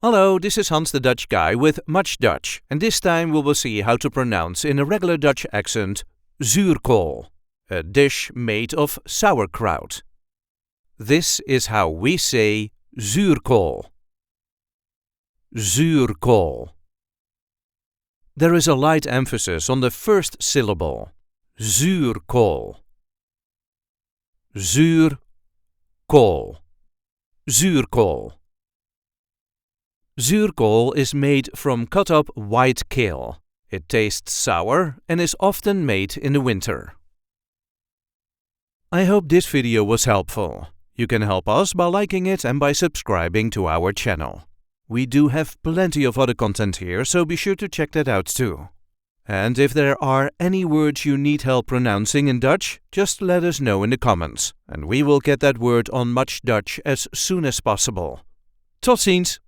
Hallo, this is Hans the Dutch guy with MuchDutch, and this time we will see how to pronounce in a regular Dutch accent ZUURKOol, a dish made of sauerkraut. This is how we say ZUURKOol. ZUURKOol. There is a light emphasis on the first syllable. ZUURKOol. ZUURKOol. ZUURKOol. ZUURKOol is made from cut-up white kale. It tastes sour and is often made in the winter. I hope this video was helpful. You can help us by liking it and by subscribing to our channel. We do have plenty of other content here, so be sure to check that out too. And if there are any words you need help pronouncing in Dutch, just let us know in the comments, and we will get that word on MuchDutch as soon as possible. Tot ziens!